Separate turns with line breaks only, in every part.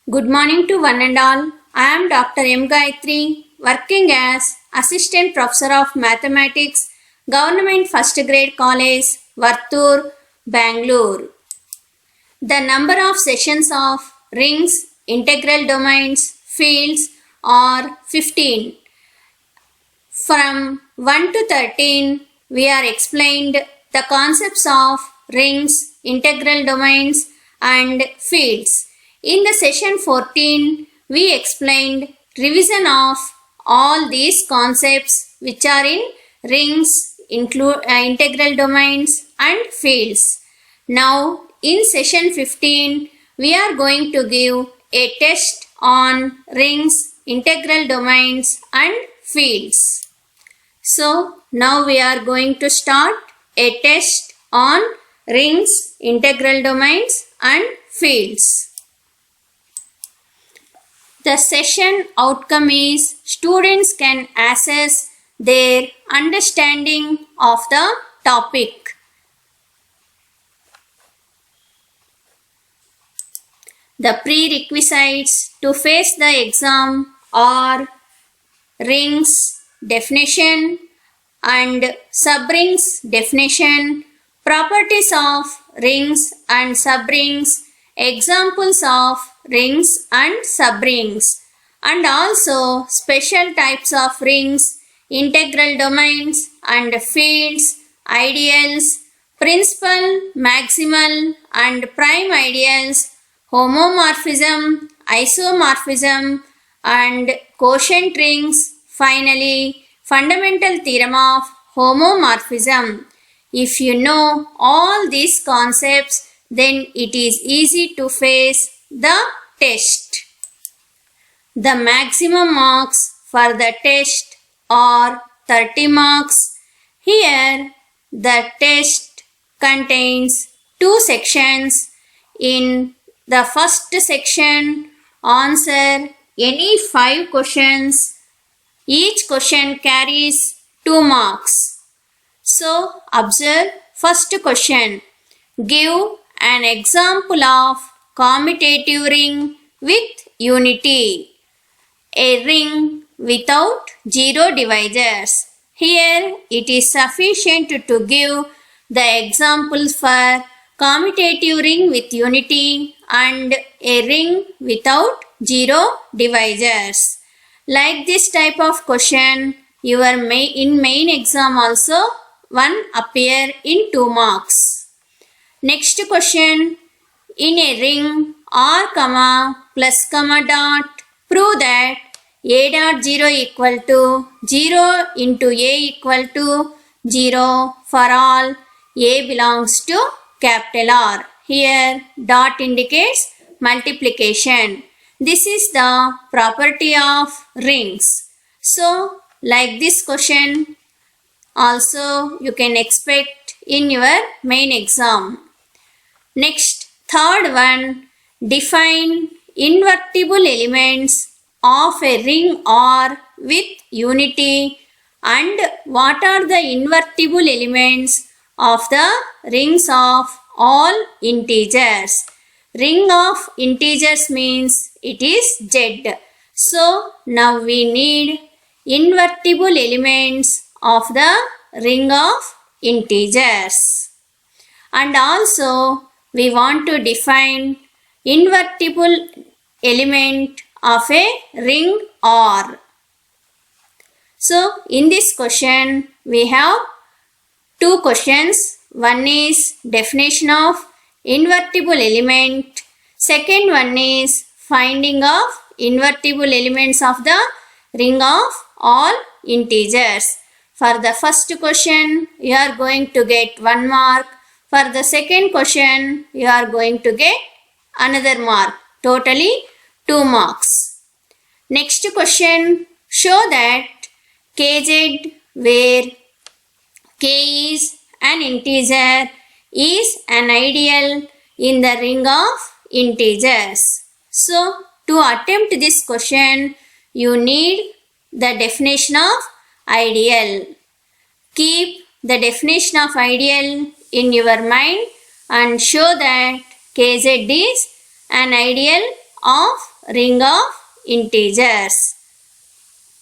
Good morning to one and all. I am Dr. M. Gayatri, working as Assistant Professor of Mathematics, Government First Grade College, Vartur, Bangalore. The number of sessions of rings, integral domains, fields are 15. From 1 to 13, we are explained the concepts of rings, integral domains, and fields. In the session 14, we explained revision of all these concepts which are in rings, integral domains and fields. Now, in session 15, we are going to give a test on rings, integral domains and fields. So, now we are going to start a test on rings, integral domains and fields. The session outcome is students can assess their understanding of the topic. The prerequisites to face the exam are rings definition and subrings definition, properties of rings and subrings, examples of rings and subrings, and also special types of rings, integral domains and fields, ideals, principal, maximal and prime ideals, homomorphism, isomorphism and quotient rings, finally fundamental theorem of homomorphism. If you know all these concepts, then it is easy to face the test. The maximum marks for the test are 30 marks. Here the test contains 2 sections. In the first section, answer any 5 questions. Each question carries 2 marks. So observe first question. Give an example of commutative ring with unity. A ring without 0 divisors. Here it is sufficient to give the examples for commutative ring with unity and a ring without 0 divisors. Like this type of question, in main exam also one appear in 2 marks. Next question, in a ring r comma plus comma dot, prove that a dot 0 equal to 0 into a equal to 0 for all a belongs to capital R. Here dot indicates multiplication. This is the property of rings. So like this question also you can expect in your main exam. Next, third one, define invertible elements of a ring R with unity and what are the invertible elements of the rings of all integers. Ring of integers means it is Z. So, now we need invertible elements of the ring of integers. And also, we want to define invertible element of a ring R. So, in this question, we have 2 questions. One is definition of invertible element. Second one is finding of invertible elements of the ring of all integers. For the first question, you are going to get 1 mark. For the second question, you are going to get another mark. Totally 2 marks. Next question, show that kz where k is an integer is an ideal in the ring of integers. So, to attempt this question, you need the definition of ideal. Keep the definition of ideal in your mind and show that kz is an ideal of ring of integers.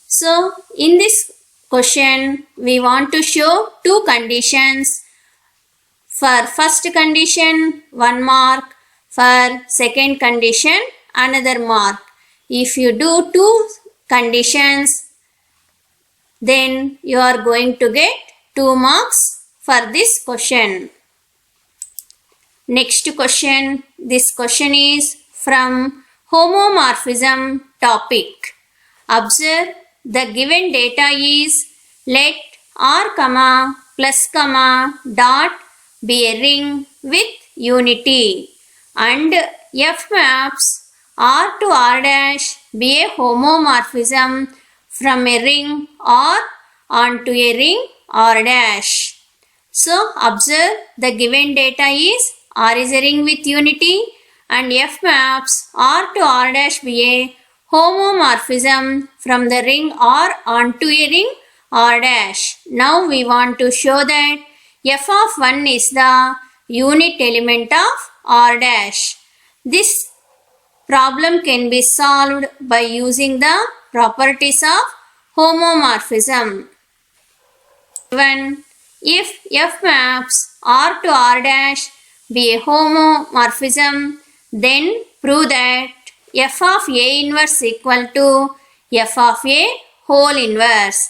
So in this question we want to show two conditions. For first condition 1 mark, for second condition another mark. If you do two conditions, then you are going to get 2 marks for this question. Next question. This question is from homomorphism topic. Observe the given data is let R, plus, dot be a ring with unity and F maps R to R dash be a homomorphism from a ring R onto a ring R dash. So observe the given data is R is a ring with unity and F maps R to R dash be a homomorphism from the ring R onto a ring R dash. Now we want to show that F of 1 is the unit element of R dash. This problem can be solved by using the properties of homomorphism. 1. If F maps R to R dash be a homomorphism, then prove that F of A inverse equal to F of A whole inverse.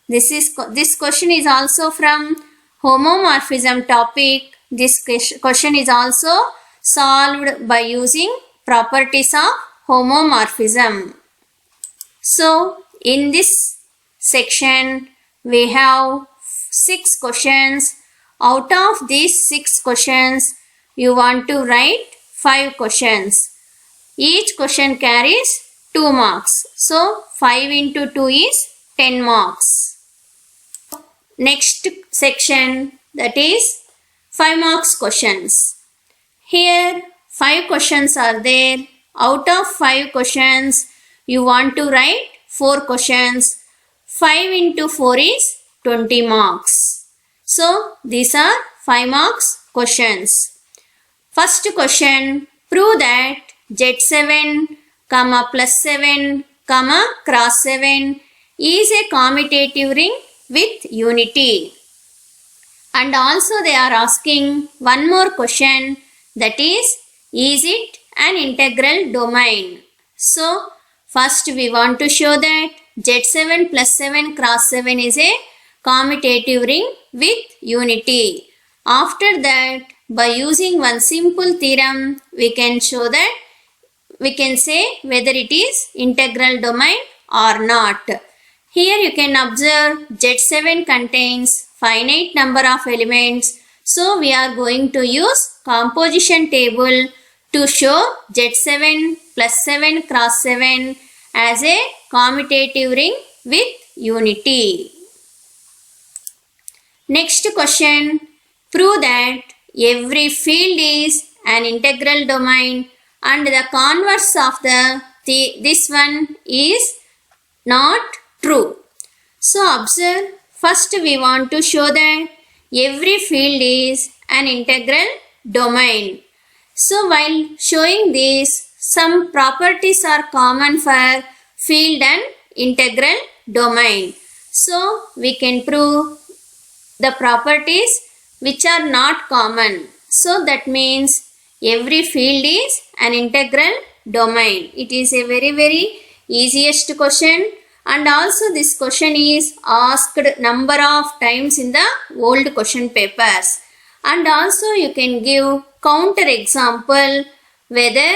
This question is also from homomorphism topic. This question is also solved by using properties of homomorphism. So in this section we have 6 questions. Out of these 6 questions you want to write 5 questions. Each question carries 2 marks. So 5 into 2 is 10 marks. Next section, that is 5 marks questions. Here 5 questions are there. Out of 5 questions you want to write 4 questions. 5 into 4 is 20 marks. So these are 5 marks questions. First question, prove that Z7, plus 7, cross 7 is a commutative ring with unity. And also they are asking one more question, that is it an integral domain? So first we want to show that Z7 plus 7 cross 7 is a commutative ring with unity. After that, by using one simple theorem, we can show that we can say whether it is integral domain or not. Here you can observe Z7 contains finite number of elements. So we are going to use composition table to show Z7 plus 7 cross 7 as a commutative ring with unity. Next question, prove that every field is an integral domain and the converse of this one is not true. So observe, first we want to show that every field is an integral domain. So while showing this, some properties are common for field and integral domain. So we can prove the properties which are not common. So that means every field is an integral domain. It is a very easiest question, and also this question is asked number of times in the old question papers. And also you can give counter example whether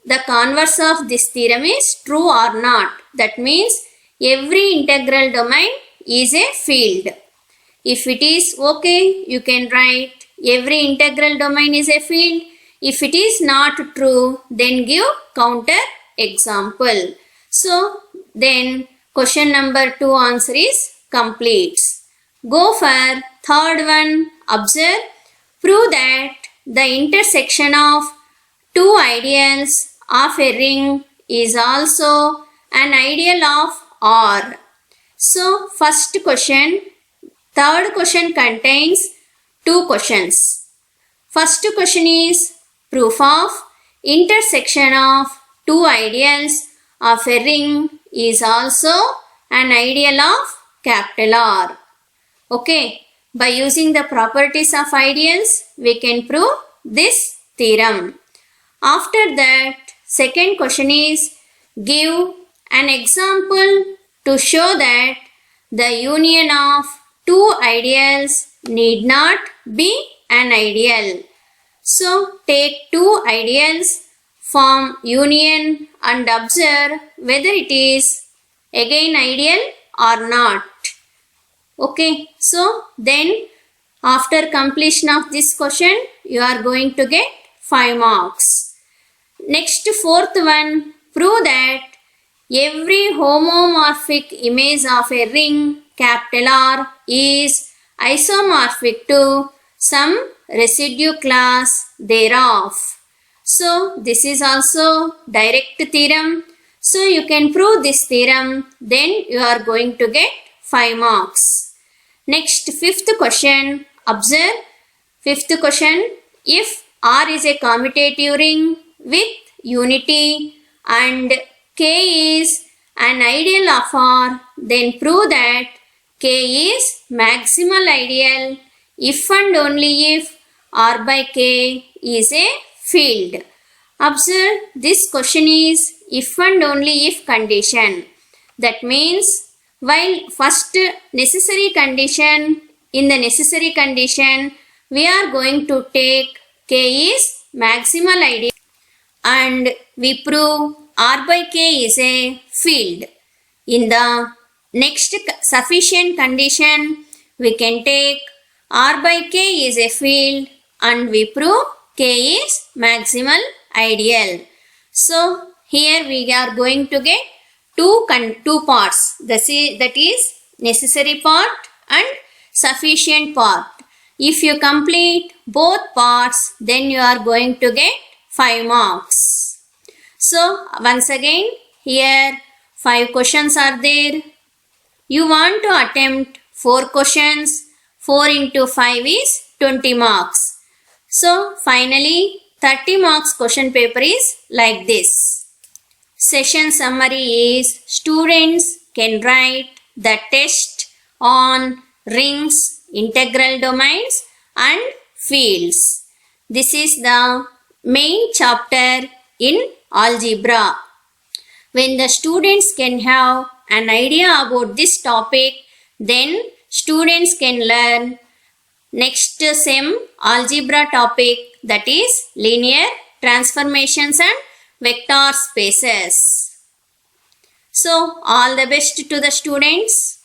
the converse of this theorem is true or not. That means every integral domain is a field. If it is okay, you can write every integral domain is a field. If it is not true, then give counter example. So then question number 2 answer is complete. Go for third one. Observe, prove that the intersection of two ideals of a ring is also an ideal of R. So first question, third question contains 2 questions. First question is proof of intersection of two ideals of a ring is also an ideal of capital R. Okay, by using the properties of ideals, we can prove this theorem. After that, second question is, give an example to show that the union of two ideals need not be an ideal. So, take two ideals, form union and observe whether it is again ideal or not. Okay, so then after completion of this question, you are going to get 5 marks. Next, fourth one, prove that every homomorphic image of a ring capital R is isomorphic to some residue class thereof. So, this is also direct theorem. So, you can prove this theorem, then you are going to get 5 marks. Next, fifth question, observe. Fifth question, if R is a commutative ring with unity and K is an ideal of R, then prove that K is maximal ideal if and only if R by K is a field. Observe, this question is if and only if condition. That means while first necessary condition, in the necessary condition, we are going to take K is maximal ideal and we prove R by K is a field. In the next sufficient condition, we can take R by K is a field and we prove K is maximal ideal. So, here we are going to get two parts, that is necessary part and sufficient part. If you complete both parts, then you are going to get 5 marks. So, once again, here 5 questions are there. You want to attempt 4 questions. 4 into 5 is 20 marks. So, finally, 30 marks question paper is like this. Session summary is, students can write the test on rings, integral domains and fields. This is the main chapter in algebra. When the students can have an idea about this topic, then students can learn next sem algebra topic, that is linear transformations and vector spaces. So, all the best to the students.